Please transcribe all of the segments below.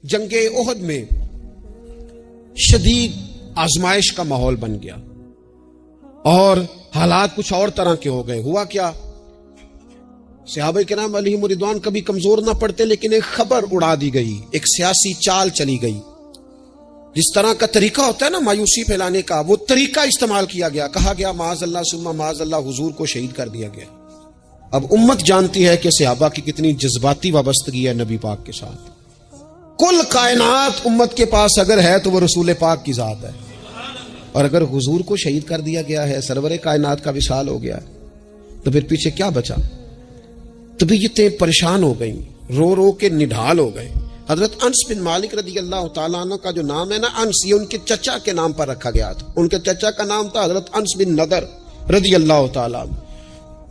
جنگ احد میں شدید آزمائش کا ماحول بن گیا اور حالات کچھ اور طرح کے ہو گئے. ہوا کیا؟ صحابہ کرام علیہم رضوان کبھی کمزور نہ پڑتے، لیکن ایک خبر اڑا دی گئی، ایک سیاسی چال چلی گئی. جس طرح کا طریقہ ہوتا ہے نا مایوسی پھیلانے کا، وہ طریقہ استعمال کیا گیا. کہا گیا معاذ اللہ ثم معاذ اللہ، حضور کو شہید کر دیا گیا. اب امت جانتی ہے کہ صحابہ کی کتنی جذباتی وابستگی ہے نبی پاک کے ساتھ. کل کائنات امت کے پاس اگر ہے تو وہ رسول پاک کی ذات ہے، اور اگر حضور کو شہید کر دیا گیا ہے، سرور کائنات کا وصال ہو گیا، تو پھر پیچھے کیا بچا؟ طبیعتیں پریشان ہو گئیں، رو رو کے نڈھال ہو گئے. حضرت انس بن مالک رضی اللہ تعالیٰ عنہ کا جو نام ہے نا انس، یہ ان کے چچا کے نام پر رکھا گیا تھا. ان کے چچا کا نام تھا حضرت انس بن نضر رضی اللہ تعالیٰ عنہ.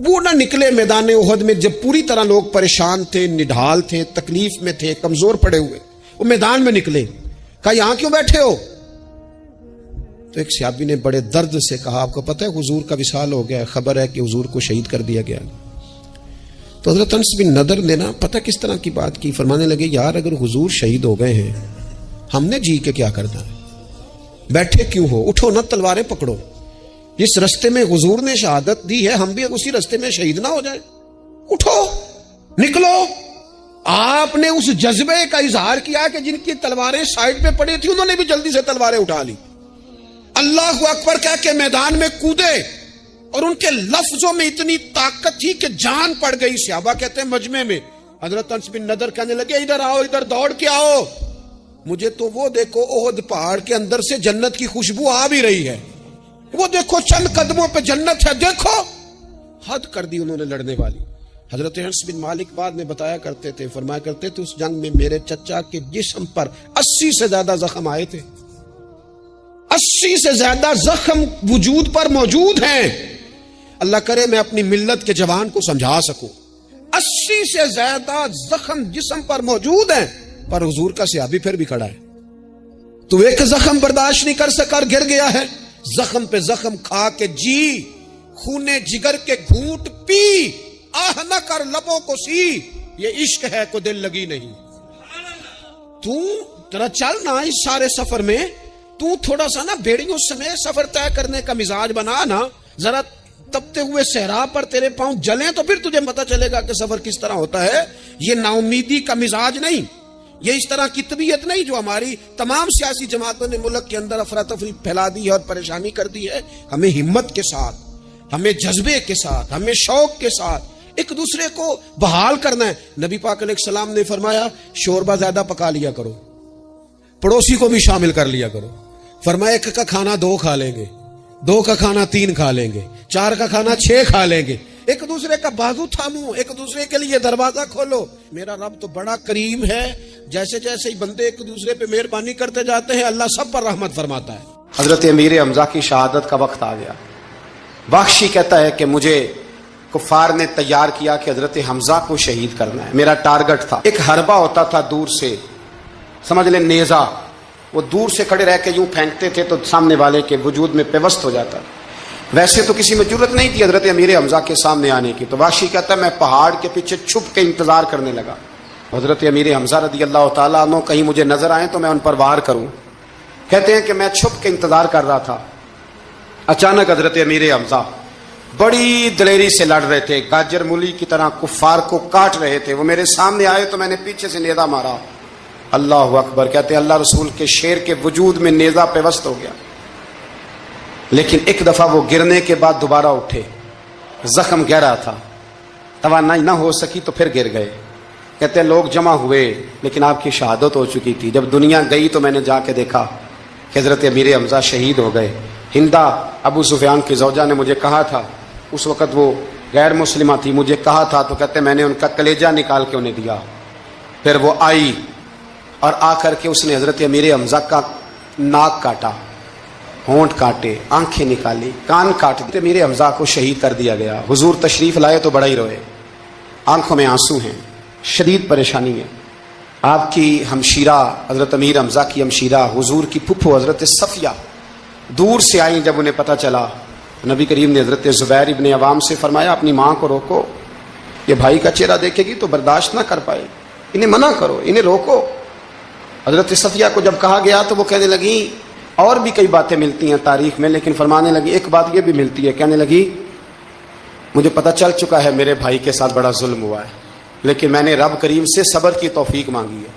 وہ نہ نکلے میدان احد میں جب پوری طرح لوگ پریشان تھے، نڈھال تھے، تکلیف میں تھے، کمزور پڑے ہوئے. وہ میدان میں نکلے، کہا یہاں کیوں بیٹھے ہو؟ تو ایک صحابی نے بڑے درد سے کہا آپ کو پتہ ہے حضور کا وصال ہو گیا ہے، خبر ہے کہ حضور کو شہید کر دیا گیا. تو حضرت انس بن نضر نے نا پتہ کس طرح کی بات کی، فرمانے لگے یار اگر حضور شہید ہو گئے ہیں، ہم نے جی کے کیا کرنا ہے؟ بیٹھے کیوں ہو؟ اٹھو نہ، تلواریں پکڑو. جس رستے میں حضور نے شہادت دی ہے، ہم بھی اسی رستے میں شہید نہ ہو جائیں. اٹھو، نکلو. آپ نے اس جذبے کا اظہار کیا کہ جن کی تلواریں سائڈ پہ پڑی تھی انہوں نے بھی جلدی سے تلواریں اٹھا لی. اللہ اکبر کہہ کے میدان میں کودے، اور ان کے لفظوں میں اتنی طاقت تھی کہ جان پڑ گئی. صحابہ کہتے ہیں مجمع میں حضرت انس بن نضر کہنے لگے ادھر آؤ، ادھر دوڑ کے آؤ، مجھے تو وہ دیکھو احد پہاڑ کے اندر سے جنت کی خوشبو آ بھی رہی ہے، وہ دیکھو چند قدموں پہ جنت ہے، دیکھو. حد کر دی انہوں نے لڑنے والی. حضرت انس بن مالک بعد میں بتایا کرتے تھے، فرمایا کرتے تھے اس جنگ میں میرے چچا کے جسم پر 80 سے زیادہ زخم آئے تھے. 80 سے زیادہ زخم وجود پر موجود ہیں. اللہ کرے میں اپنی ملت کے جوان کو سمجھا سکوں. 80 سے زیادہ زخم جسم پر موجود ہیں، پر حضور کا صحابی پھر بھی کھڑا ہے. تو ایک زخم برداشت نہیں کر سکا اور گر گیا ہے. زخم پہ زخم کھا کے جی، خونے جگر کے گھونٹ پی، آہ نہ کر لبوں کو سی، یہ عشق ہے کو دل لگی نہیں. تو ذرا چل نا اس سارے سفر میں، تو تھوڑا سا نا بیڑیوں سمیت سفر طے کرنے کا مزاج بنا نا. ذرا تپتے ہوئے صحرا پر تیرے پاؤں جلیں تو پھر تجھے پتا چلے گا کہ سفر کس طرح ہوتا ہے. یہ نا امیدی کا مزاج نہیں، یہ اس طرح کی طبیعت نہیں جو ہماری تمام سیاسی جماعتوں نے ملک کے اندر افراتفری پھیلا دی ہے اور پریشانی کر دی ہے. ہمیں ہمت کے ساتھ، ہمیں جذبے کے ساتھ، ہمیں شوق کے ساتھ ایک دوسرے کو بحال کرنا ہے. نبی پاک علیہ السلام نے فرمایا شوربہ زیادہ پکا لیا کرو، پڑوسی کو بھی شامل کر لیا کرو. فرمایا ایک کا کھانا 2 کھا لیں گے، 2 کا کھانا 3 کھا لیں گے، 4 کا کھانا 6 کھا لیں گے. ایک دوسرے کا بازو تھامو، ایک دوسرے کے لیے دروازہ کھولو. میرا رب تو بڑا کریم ہے، جیسے جیسے بندے ایک دوسرے پہ مہربانی کرتے جاتے ہیں اللہ سب پر رحمت فرماتا ہے. حضرت امیر حمزہ کی شہادت کا وقت آ گیا. بخشی کہتا ہے کہ مجھے کفار نے تیار کیا کہ حضرت حمزہ کو شہید کرنا ہے. میرا ٹارگٹ تھا. ایک حربہ ہوتا تھا دور سے، سمجھ لیں نیزہ، وہ دور سے کھڑے رہ کے یوں پھینکتے تھے تو سامنے والے کے وجود میں پیوست ہو جاتا. ویسے تو کسی میں جرت نہیں تھی حضرت امیر حمزہ کے سامنے آنے کی. تو وحشی کہتا ہے میں پہاڑ کے پیچھے چھپ کے انتظار کرنے لگا. حضرت امیر حمزہ رضی اللہ تعالیٰ عنہ کہیں مجھے نظر آئیں تو میں ان پر وار کروں. کہتے ہیں کہ میں چھپ کے انتظار کر رہا تھا. اچانک حضرت امیر حمزہ بڑی دلیری سے لڑ رہے تھے، گاجر مولی کی طرح کفار کو کاٹ رہے تھے. وہ میرے سامنے آئے تو میں نے پیچھے سے نیزہ مارا. اللہ اکبر. کہتے ہیں اللہ رسول کے شیر کے وجود میں نیزہ پیوست ہو گیا، لیکن ایک دفعہ وہ گرنے کے بعد دوبارہ اٹھے. زخم گہرا تھا، توانائی نہ ہو سکی تو پھر گر گئے. کہتے ہیں لوگ جمع ہوئے لیکن آپ کی شہادت ہو چکی تھی. جب دنیا گئی تو میں نے جا کے دیکھا کہ حضرت امیر حمزہ شہید ہو گئے. ہندا ابو سفیان کی زوجہ نے مجھے کہا تھا، اس وقت وہ غیر مسلمہ تھی، مجھے کہا تھا تو کہتے میں نے ان کا کلیجہ نکال کے انہیں دیا. پھر وہ آئی اور آ کر کے اس نے حضرت امیر حمزہ کا ناک کاٹا، ہونٹ کاٹے، آنکھیں نکالی، کان کاٹ دیے. امیر حمزہ کو شہید کر دیا گیا. حضور تشریف لائے تو بڑا ہی روئے، آنکھوں میں آنسو ہیں، شدید پریشانی ہے. آپ کی ہمشیرہ حضرت امیر حمزہ کی ہمشیرہ حضور کی پھپھو حضرت صفیہ دور سے آئیں. جب انہیں پتہ چلا نبی کریم نے حضرت زبیر ابن عوام سے فرمایا اپنی ماں کو روکو، یہ بھائی کا چہرہ دیکھے گی تو برداشت نہ کر پائے، انہیں منع کرو، انہیں روکو. حضرت صفیہ کو جب کہا گیا تو وہ کہنے لگی اور بھی کئی باتیں ملتی ہیں تاریخ میں، لیکن فرمانے لگی ایک بات یہ بھی ملتی ہے، کہنے لگی مجھے پتہ چل چکا ہے میرے بھائی کے ساتھ بڑا ظلم ہوا ہے، لیکن میں نے رب کریم سے صبر کی توفیق مانگی ہے،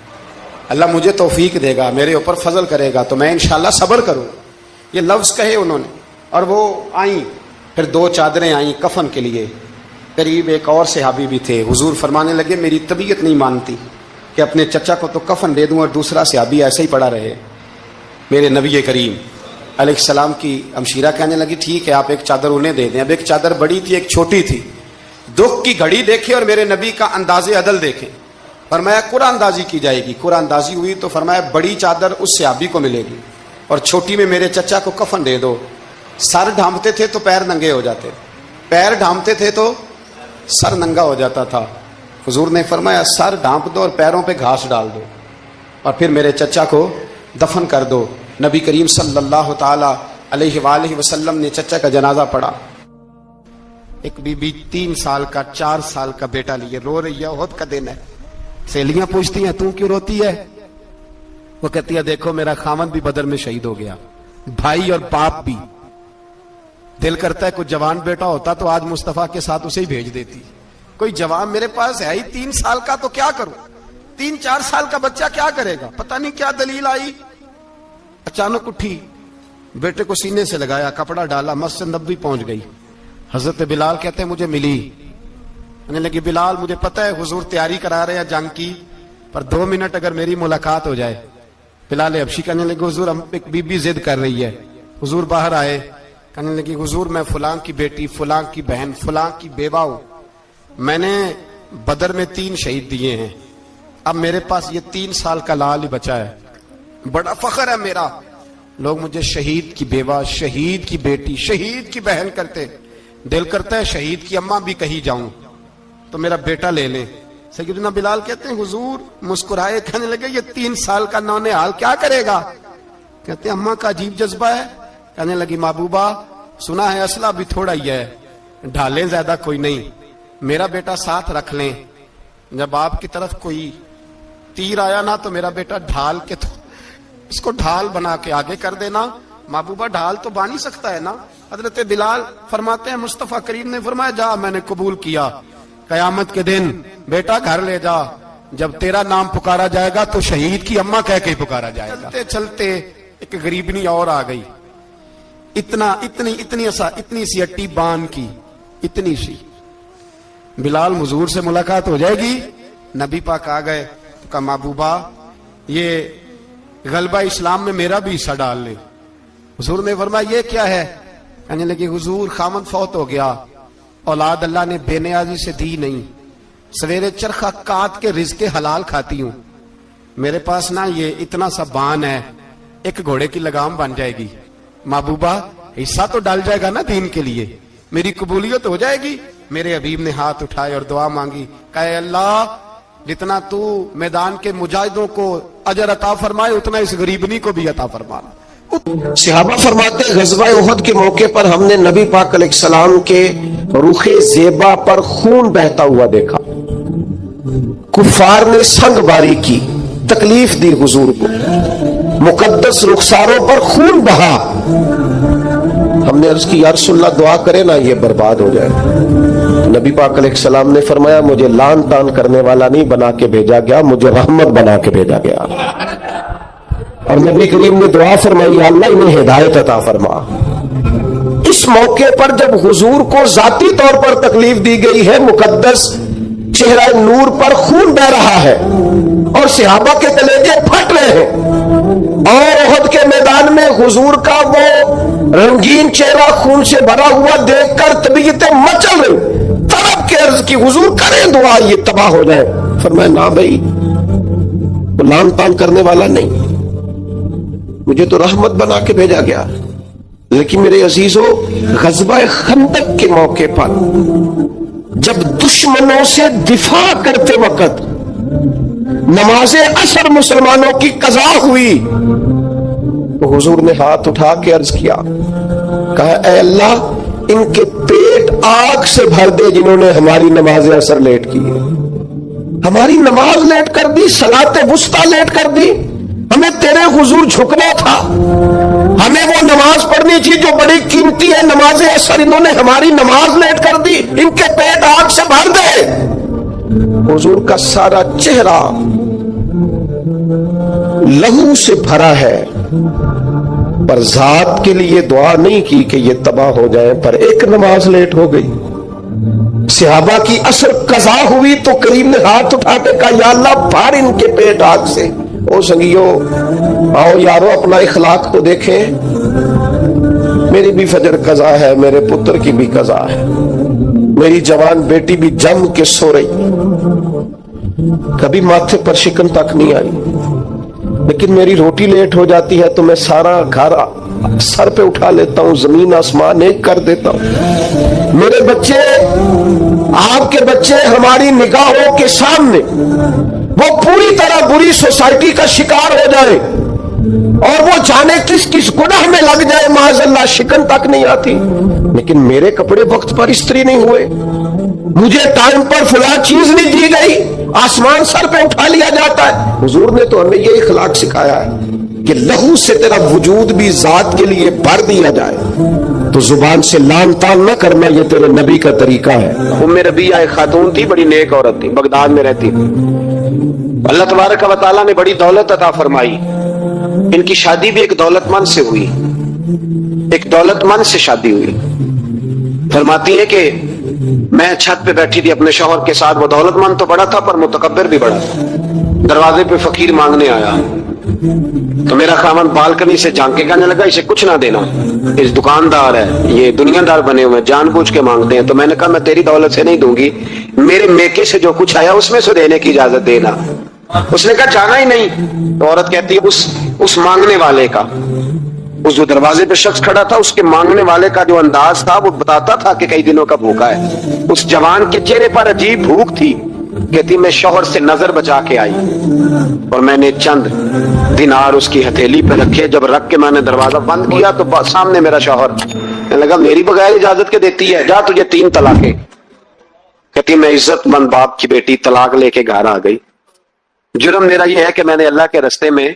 اللہ مجھے توفیق دے گا، میرے اوپر فضل کرے گا تو میں انشاءاللہ صبر کروں. یہ لفظ کہے انہوں نے، اور وہ آئیں. پھر 2 چادریں آئیں کفن کے لیے. قریب ایک اور صحابی بھی تھے. حضور فرمانے لگے میری طبیعت نہیں مانتی کہ اپنے چچا کو تو کفن دے دوں اور دوسرا صحابی ایسے ہی پڑا رہے. میرے نبی کریم علیہ السلام کی ہمشیرہ کہنے لگی ٹھیک ہے آپ ایک چادر انہیں دے دیں. اب ایک چادر بڑی تھی ایک چھوٹی تھی. دکھ کی گھڑی دیکھے اور میرے نبی کا انداز عدل دیکھیں. فرمایا قرآن اندازی کی جائے گی. قرآن اندازی ہوئی تو فرمایا بڑی چادر اس صحابی کو ملے گی اور چھوٹی میں میرے چچا کو کفن دے دو. سر ڈھانپتے تھے تو پیر ننگے ہو جاتے، پیر ڈھانپتے تھے تو سر ننگا ہو جاتا تھا. حضور نے فرمایا سر ڈھانپ دو اور پیروں پہ گھاس ڈال دو اور پھر میرے چچا کو دفن کر دو. نبی کریم صلی اللہ تعالی علیہ وآلہ وسلم نے چچا کا جنازہ پڑھا. ایک بی بی 3 سال کا 4 سال کا بیٹا لیے رو رہی ہے، احد کا دن ہے. سہیلیاں پوچھتی ہیں تو کیوں روتی ہے؟ وہ کہتی ہے دیکھو میرا خاوند بھی بدر میں شہید ہو گیا، بھائی اور باپ بھی. دل کرتا ہے کوئی جوان بیٹا ہوتا تو آج مصطفیٰ کے ساتھ اسے ہی بھیج دیتی. کوئی جوان میرے پاس ہے ہی 3 سال کا تو کیا کروں؟ 3-4 سال کا بچہ کیا کرے گا؟ پتہ نہیں کیا دلیل آئی. اچانک اٹھی، بیٹے کو سینے سے لگایا، کپڑا ڈالا، مسجد نبوی پہنچ گئی. حضرت بلال کہتے ہیں مجھے ملی. کہنے لگی بلال مجھے پتہ ہے حضور تیاری کرا رہے ہیں جنگ کی، پر 2 منٹ اگر میری ملاقات ہو جائے. بلال حبشی کہنے لگے حضور ہم ایک بی بی ضد کر رہی ہے. حضور باہر آئے، کہنے لگی حضور میں فلاں کی بیٹی، فلاں کی بہن، فلاں کی بیوہ ہوں. میں نے بدر میں 3 شہید دیے ہیں، اب میرے پاس یہ 3 سال کا لال ہی بچا ہے. بڑا فخر ہے میرا. لوگ مجھے شہید کی بیوہ، شہید کی بیٹی، شہید کی بہن کرتے. دل کرتا ہے شہید کی اماں بھی کہیں جاؤں تو میرا بیٹا لے لیں. سیدنا بلال کہتے ہیں حضور مسکرائے، کہنے لگے یہ 3 سال کا نونہال کیا کرے گا؟ کہتے ہیں اماں کا عجیب جذبہ ہے. کہنے لگی محبوبہ سنا ہے اسلحہ بھی تھوڑا ہی ہے، ڈھالیں زیادہ کوئی نہیں، میرا بیٹا ساتھ رکھ لیں. جب آپ کی طرف کوئی تیر آیا نا تو میرا بیٹا ڈھال کے تو اس کو ڈھال بنا کے آگے کر دینا. محبوبہ ڈھال تو بان ہی سکتا ہے نا. حضرت بلال فرماتے ہیں مصطفیٰ کریم نے فرمایا جا میں نے قبول کیا. قیامت کے دن بیٹا گھر لے جا، جب تیرا نام پکارا جائے گا تو شہید کی اماں کہہ کے پکارا جائے گا. چلتے چلتے ایک غریبنی اور آ گئی، اتنی سی اٹی بان کی، اتنی سی. بلال حضور سے ملاقات ہو جائے گی. نبی پاک آ گئے تو کہا محبوبہ یہ غلبہ اسلام میں میرا بھی حصہ ڈال لے. حضور نے فرمایا یہ کیا ہے؟ کہنے لگے حضور خامد فوت ہو گیا، اولاد اللہ نے بے نیازی سے دی نہیں، سویرے چرخہ کاٹ کے رزق حلال کھاتی ہوں. میرے پاس نا یہ اتنا سا بان ہے، ایک گھوڑے کی لگام بن جائے گی. محبوبہ حصہ تو ڈال جائے گا نا دین کے لیے، میری قبولیت ہو جائے گی. میرے حبیب نے ہاتھ اٹھائے اور دعا مانگی، کہے اللہ جتنا تو میدان کے مجاہدوں کو اجر عطا فرمائے اتنا اس غریبنی کو بھی عطا فرمانا. صحابہ فرماتے ہیں غزوہ احد کے موقع پر ہم نے نبی پاک علیہ السلام کے رخ زیبا پر خون بہتا ہوا دیکھا. کفار نے سنگ باری کی، تکلیف دی حضور کو، مقدس رخساروں پر خون بہا. ہم نے عرض کی یا رسول اللہ دعا کرے نا یہ برباد ہو جائے. نبی پاک علیہ السلام نے فرمایا مجھے لان تان کرنے والا نہیں بنا کے بھیجا گیا، مجھے رحمت بنا کے بھیجا گیا. اور نبی کریم نے دعا فرمائی اللہ انہیں ہدایت عطا فرما. اس موقع پر جب حضور کو ذاتی طور پر تکلیف دی گئی ہے، مقدس چہرہ نور پر خون بہ رہا ہے اور صحابہ کے کلیجے پھٹ رہے ہیں، اور احد کے میدان میں حضور کا وہ رنگین چہرہ خون سے بھرا ہوا دیکھ کر طبیعتیں مچل رہی. تڑپ کے عرض کی حضور کریں دعا یہ تباہ ہو جائے. فرمایا نہ بھائی وہ لان تان کرنے والا نہیں، مجھے تو رحمت بنا کے بھیجا گیا. لیکن میرے عزیزو غزوہ خندق کے موقع پر جب دشمنوں سے دفاع کرتے وقت نماز عصر مسلمانوں کی قضا ہوئی تو حضور نے ہاتھ اٹھا کے عرض کیا، کہا اے اللہ ان کے پیٹ آگ سے بھر دے جنہوں نے ہماری نماز عصر لیٹ کی، ہماری نماز لیٹ کر دی، صلاۃ وسطیٰ لیٹ کر دی. ہمیں تیرے حضور جھکنا تھا, ہمیں وہ نماز پڑھنی تھی جو بڑی قیمتی ہے. نماز عصر انہوں نے ہماری نماز لیٹ کر دی, ان کے پیٹ آگ سے بھر دے. حضور کا سارا چہرہ لہو سے بھرا ہے, پر ذات کے لیے دعا نہیں کی کہ یہ تباہ ہو جائے, پر ایک نماز لیٹ ہو گئی. صحابہ کی عصر قضا ہوئی تو کریم نے ہاتھ اٹھا کے کہا یا اللہ بھر ان کے پیٹ آگ سے. او سنگیو, آؤ یارو اپنا اخلاق تو دیکھیں. میری بھی فجر قضا ہے, میرے پتر کی بھی قضا ہے, میری جوان بیٹی بھی جم کے سو رہی, کبھی ماتھے پر شکن تک نہیں آئی, لیکن میری روٹی لیٹ ہو جاتی ہے تو میں سارا گھر سر پہ اٹھا لیتا ہوں, زمین آسمان ایک کر دیتا ہوں. میرے بچے, آپ کے بچے ہماری نگاہوں کے سامنے وہ پوری طرح بری سوسائٹی کا شکار ہو جائے اور وہ جانے کس کس گناہ میں لگ جائے, معاذ اللہ شکن تک نہیں آتی, لیکن میرے کپڑے وقت پر استری نہیں ہوئے, مجھے ٹائم پر فلاں چیز نہیں دی گئی, آسمان سر پہ اٹھا لیا جاتا ہے. حضور نے تو ہمیں یہ اخلاق سکھایا ہے کہ لہو سے تیرا وجود بھی ذات کے لیے بھر دیا جائے, تو زبان سے لان تان نہ کرنا, یہ تیرے نبی کا طریقہ ہے. ام ربیعہ ایک خاتون تھی, بڑی نیک عورت تھی, بغداد میں رہتی تھی. اللہ تبارک و تعالیٰ نے بڑی دولت عطا فرمائی. ان کی شادی بھی ایک دولت مند سے ہوئی, ایک دولت مند سے شادی ہوئی. فرماتی ہے کہ میں چھت پہ بیٹھی تھی اپنے شوہر کے ساتھ, وہ دولت مند تو بڑا تھا پر متکبر بھی بڑا تھا. دروازے پہ فقیر مانگنے آیا تو میرا خاوند بالکنی سے جھانک کے کہنے لگا اسے کچھ نہ دینا, اس دکاندار ہے, یہ دنیا دار بنے ہوئے, جان بوجھ کے مانگتے ہیں. تو میں نے کہا میں تیری دولت سے نہیں دوں گی, میرے میکے سے جو کچھ آیا اس میں سے دینے کی اجازت دینا. اس نے کہا جانا ہی نہیں. تو عورت کہتی ہے اس مانگنے والے کا, اس جو دروازے پہ شخص کھڑا تھا, اس کے مانگنے والے کا جو انداز تھا وہ بتاتا تھا کہ کئی دنوں کا بھوکا ہے. اس جوان کے چہرے پر عجیب بھوک تھی. کہتی میں شوہر سے نظر بچا کے آئی اور میں نے چند دینار اس کی ہتھیلی پہ رکھے. جب رکھ کے میں نے دروازہ بند کیا تو سامنے میرا شوہر, کہنے لگا میری بغیر اجازت کے دیتی ہے, جا تجھے 3 طلاقیں. کہتی میں عزت مند باپ کی بیٹی طلاق لے کے گھر آ گئی. جرم میرا یہ ہے کہ میں نے اللہ کے رستے میں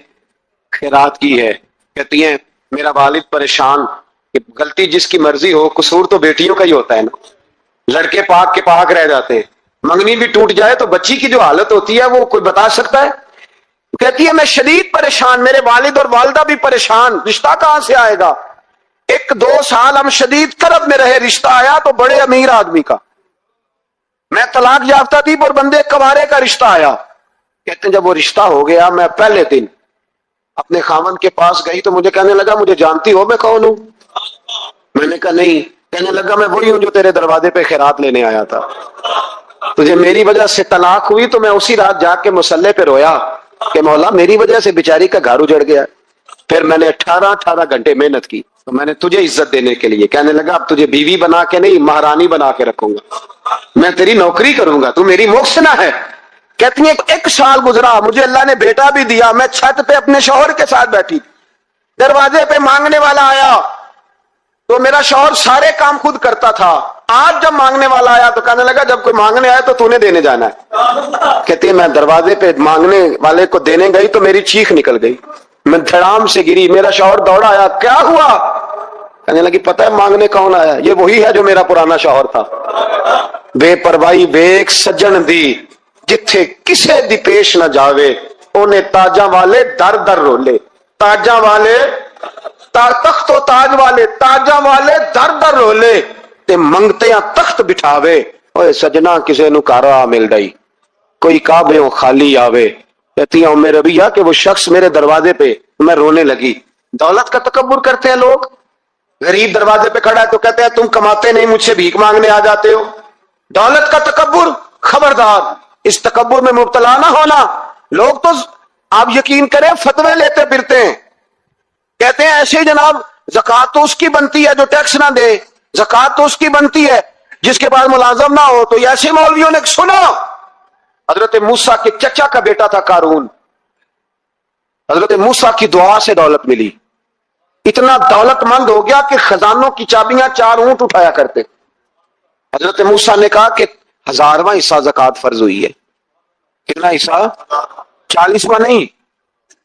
خیرات کی ہے. کہتی ہیں میرا والد پریشان, غلطی جس کی مرضی ہو, قصور تو بیٹیوں کا ہی ہوتا ہے نا, لڑکے پاک کے پاک رہ جاتے ہیں, منگنی بھی ٹوٹ جائے تو بچی کی جو حالت ہوتی ہے وہ کوئی بتا سکتا ہے. کہتی ہے میں شدید پریشان, میرے والد اور والدہ بھی پریشان, رشتہ کہاں سے آئے گا. 1-2 سال ہم شدید کرب میں رہے, رشتہ آیا تو بڑے امیر آدمی کا. میں طلاق یافتہ تھی پر بندے کوارے کا رشتہ آیا. کہتے ہیں جب وہ رشتہ ہو گیا, میں پہلے دن اپنے خاوند کے پاس گئی تو مجھے کہنے لگا مجھے جانتی ہو میں کون ہوں. میں نے کہا نہیں. کہنے لگا میں وہی ہوں جو تیرے دروازے پہ خیرات لینے آیا تھا. تجھے میری وجہ سے طلاق ہوئی تو میں اسی رات جا کے مصلے پہ رویا کہ مولا میری وجہ سے بیچاری کا گھر اجڑ گیا. پھر میں نے 18 گھنٹے محنت کی تو میں نے تجھے عزت دینے کے لیے. کہنے لگا اب تجھے بیوی بنا کے نہیں مہارانی بنا کے رکھوں گا, میں تیری نوکری کروں گا, تو میری محسنہ ہے. کہتی ہے 1 سال گزرا, مجھے اللہ نے بیٹا بھی دیا, میں چھت پہ اپنے شوہر کے ساتھ بیٹھی, دروازے پہ مانگنے والا آیا تو میرا شوہر سارے کام خود کرتا تھا. آج جب مانگنے والا آیا تو کہنے لگا جب کوئی مانگنے آیا تو نے دینے جانا ہے. کہتی ہے میں دروازے پہ مانگنے والے کو دینے گئی تو میری چیخ نکل گئی, میں دھڑام سے گری. میرا شوہر دوڑا آیا, کیا ہوا. کہنے لگی پتہ ہے مانگنے کون آیا, یہ وہی ہے جو میرا پرانا شوہر تھا. بے پرواہی ویک سجن دی, جتھے کسے دی پیش نہ جاوے, انہیں تاجاں والے در در رولے. تاجاں والے تخت و تاج والے, تاجاں والے در در رولے, تے منگتیاں تخت بٹھاوے. اوے سجنا کسے نو کارا مل گئی, کوئی کعبے خالی آوے. کہتی ہے ام ربیعہ کہ وہ شخص میرے دروازے پہ, میں رونے لگی. دولت کا تکبر کرتے ہیں لوگ. غریب دروازے پہ کھڑا ہے تو کہتے ہیں تم کماتے نہیں, مجھ سے بھیک مانگنے آ جاتے ہو. دولت کا تکبر, خبردار اس تکبر میں مبتلا نہ ہونا. لوگ تو آپ یقین کریں فتوے لیتے پھرتے ہیں, کہتے ہیں ایسے ہی جناب زکوٰۃ تو اس کی بنتی ہے جو ٹیکس نہ دے, زکوٰۃ تو اس کی بنتی ہے جس کے پاس ملازم نہ ہو. تو ایسے مولویوں نے سنا, حضرت موسیٰ کے چچا کا بیٹا تھا قارون, حضرت موسیٰ کی دعا سے دولت ملی, اتنا دولت مند ہو گیا کہ خزانوں کی چابیاں 4 اونٹ اٹھایا کرتے. حضرت موسیٰ نے کہا کہ 1000واں حصہ زکوٰۃ فرض ہوئی ہے. کتنا حصہ؟ 40واں نہیں,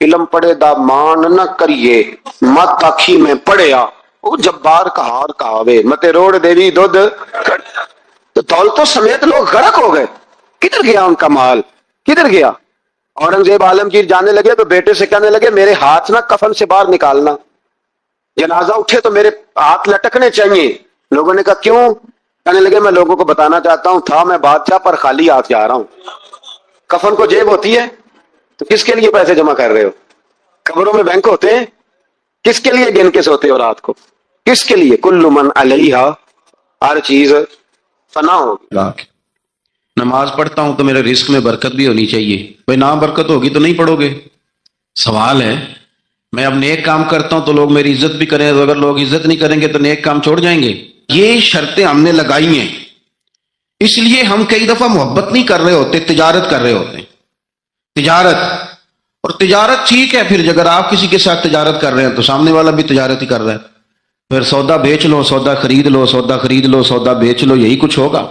علم پڑھے دا مان نہ کریے مت آکھی میں پڑھیا وہ جبار کہار کہاوے متے روڑ دیوی دودھ تو دولتوں سمیت لوگ غرق ہو گئے. کدھر گیا ان کا مال, کدھر گیا؟ اورنگزیب عالمگیر جانے لگے تو بیٹے سے کہنے لگے میرے ہاتھ نہ کفن سے باہر نکالنا, جنازہ اٹھے تو میرے ہاتھ لٹکنے چاہیے. لوگوں نے کہا کیوں؟ کہنے لگے میں لوگوں کو بتانا چاہتا ہوں تھا میں بادشاہ پر خالی ہاتھ جا رہا ہوں. کفن کو جیب ہوتی ہے تو کس کے لیے پیسے جمع کر رہے ہو؟ قبروں میں بینک ہوتے ہیں, کس کے لیے گن کے سوتے ہو رات کو؟ کس کے لیے؟ کل من علیہا, ہر چیز فنا ہوگی. نماز پڑھتا ہوں تو میرے رزق میں برکت بھی ہونی چاہیے. بھائی نہ برکت ہوگی تو نہیں پڑھو گے. سوال ہے, میں اب نیک کام کرتا ہوں تو لوگ میری عزت بھی کریں, اگر لوگ عزت نہیں کریں گے تو نیک کام چھوڑ جائیں گے. یہ شرطیں ہم نے لگائی ہیں, اس لیے ہم کئی دفعہ محبت نہیں کر رہے ہوتے, تجارت کر رہے ہوتے ہیں. تجارت, اور تجارت ٹھیک ہے, پھر اگر آپ کسی کے ساتھ تجارت کر رہے ہیں تو سامنے والا بھی تجارت ہی کر رہا ہے. پھر سودا بیچ لو, سودا خرید لو, سودا خرید لو, سودا بیچ لو, یہی کچھ ہوگا.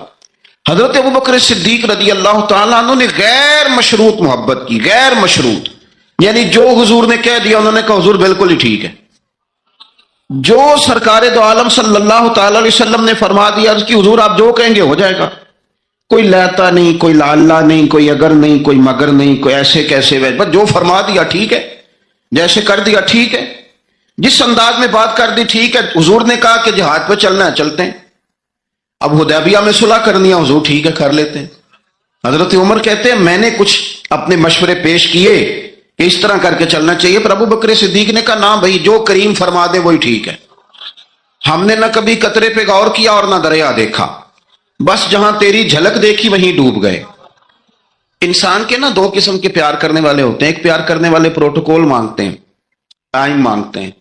حضرت ابوبکر صدیق رضی اللہ تعالیٰ عنہ نے غیر مشروط محبت کی, غیر مشروط, یعنی جو حضور نے کہہ دیا انہوں نے کہا حضور بالکل ہی ٹھیک ہے. جو سرکار دو عالم صلی اللہ تعالی علیہ وسلم نے فرما دیا عرض کی حضور آپ جو کہیں گے ہو جائے گا. کوئی لیتا نہیں, کوئی لاللہ نہیں, کوئی اگر نہیں, کوئی مگر نہیں, کوئی ایسے کیسے ویسے, بس جو فرما دیا ٹھیک ہے, جیسے کر دیا ٹھیک ہے, جس انداز میں بات کر دی ٹھیک ہے. حضور نے کہا کہ جہاد پہ چلنا ہے چلتے ہیں. اب حدیبیہ میں صلح کرنی ہے, حضور ٹھیک ہے کر لیتے ہیں. حضرت عمر کہتے ہیں میں نے کچھ اپنے مشورے پیش کیے کہ اس طرح کر کے چلنا چاہیے, پر ابو بکر صدیق نے کہا نہ بھائی جو کریم فرما دے وہی ٹھیک ہے. ہم نے نہ کبھی قطرے پہ غور کیا اور نہ دریا دیکھا, بس جہاں تیری جھلک دیکھی وہیں ڈوب گئے. انسان کے نا دو قسم کے پیار کرنے والے ہوتے ہیں. ایک پیار کرنے والے پروٹوکول مانگتے ہیں, ٹائم مانگتے ہیں,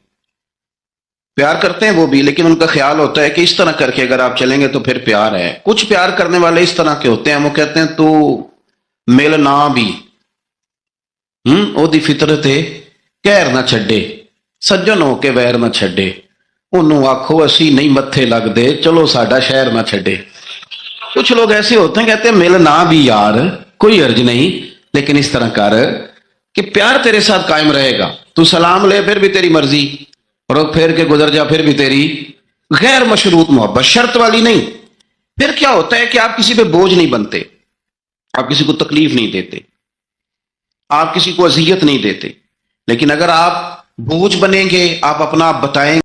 پیار کرتے ہیں وہ بھی, لیکن ان کا خیال ہوتا ہے کہ اس طرح کر کے اگر آپ چلیں گے تو پھر پیار ہے. کچھ پیار کرنے والے اس طرح کے ہوتے ہیں, وہ کہتے ہیں تو ملنا بھی او دی فطرت ہے, کہر نہ چھڈے, سجن ہو کے ویر نہ چھڈے, انہوں آکھو اسی نہیں متھے لگ دے, چلو ساڈا شہر نہ چھڈے. کچھ لوگ ایسے ہوتے ہیں کہتے ہیں ملنا بھی یار کوئی عرض نہیں, لیکن اس طرح کر کہ پیار تیرے ساتھ قائم رہے گا. تو سلام لے پھر بھی تیری مرضی, روک پھیر کے گزر جا پھر بھی تیری. غیر مشروط محبت, شرط والی نہیں. پھر کیا ہوتا ہے کہ آپ کسی پہ بوجھ نہیں بنتے, آپ کسی کو تکلیف نہیں دیتے, آپ کسی کو اذیت نہیں دیتے. لیکن اگر آپ بوجھ بنیں گے, آپ اپنا آپ بتائیں